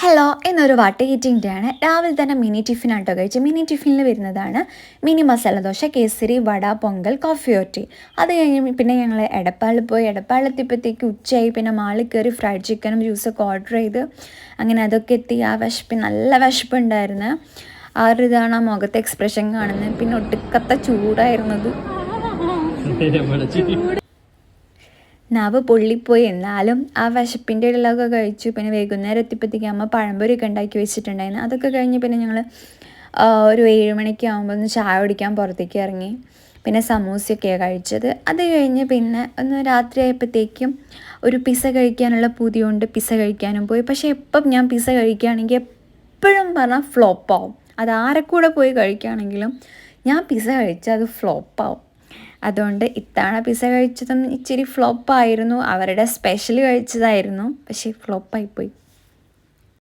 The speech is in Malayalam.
ഹലോ ഇന്നൊരു വാട്ട് ഈറ്റിംഗ് ഡേ ആണ്. രാവിലെ തന്നെ മിനി ടിഫിനാട്ടോ കഴിച്ചു. മിനി ടിഫിനിൽ വരുന്നതാണ് mini masala dosa, kesari, vada, pongal, coffee or tea. അത് കഴിഞ്ഞ് പിന്നെ ഞങ്ങൾ എടപ്പാളിൽ പോയി. എടപ്പാളെത്തിയപ്പോഴത്തേക്ക് ഉച്ചയായി. പിന്നെ മാളിൽ കയറി ഫ്രൈഡ് ചിക്കനും ജ്യൂസൊക്കെ ഓർഡർ ചെയ്ത് അങ്ങനെ അതൊക്കെ എത്തി. ആ വിശപ്പ് നല്ല വിശപ്പുണ്ടായിരുന്നു. ആ ഒരു ഇതാണ് ആ മുഖത്തെ എക്സ്പ്രഷൻ കാണുന്നത്. പിന്നെ ഒടുക്കത്തെ ചൂടായിരുന്നത്. നാവ് പൊള്ളിപ്പോയി. എന്നാലും ആ വിശപ്പിൻ്റെ ഇടയിലൊക്കെ കഴിച്ചു. പിന്നെ വൈകുന്നേരം എത്തിയപ്പോഴത്തേക്ക് അമ്മ പഴംപൊരിയൊക്കെ ഉണ്ടാക്കി വെച്ചിട്ടുണ്ടായിരുന്നു. അതൊക്കെ കഴിഞ്ഞ് പിന്നെ ഞങ്ങൾ ഒരു 7 മണിക്ക് ആകുമ്പോൾ ഒന്ന് ചായ കുടിക്കാൻ പുറത്തേക്ക് ഇറങ്ങി. പിന്നെ സമൂസയൊക്കെയാണ് കഴിച്ചത്. അത് കഴിഞ്ഞ് പിന്നെ ഒന്ന് രാത്രി ആയപ്പോഴത്തേക്കും ഒരു പിസ്സ കഴിക്കാനുള്ള പൂതി കൊണ്ട് പിസ്സ കഴിക്കാനും പോയി. പക്ഷേ എപ്പം ഞാൻ പിസ്സ കഴിക്കുകയാണെങ്കിൽ എപ്പോഴും പറഞ്ഞാൽ ഫ്ലോപ്പാവും. അത് ആരെക്കൂടെ പോയി കഴിക്കുകയാണെങ്കിലും ഞാൻ പിസ്സ കഴിച്ചാൽ അത് ഫ്ലോപ്പാവും. അതുകൊണ്ട് ഇത്തവണ പിസ്സ കഴിച്ചതും ഇച്ചിരി ഫ്ലോപ്പായിരുന്നു. അവരുടെ സ്പെഷ്യൽ കഴിച്ചതായിരുന്നു, പക്ഷേ ഫ്ലോപ്പായിപ്പോയി.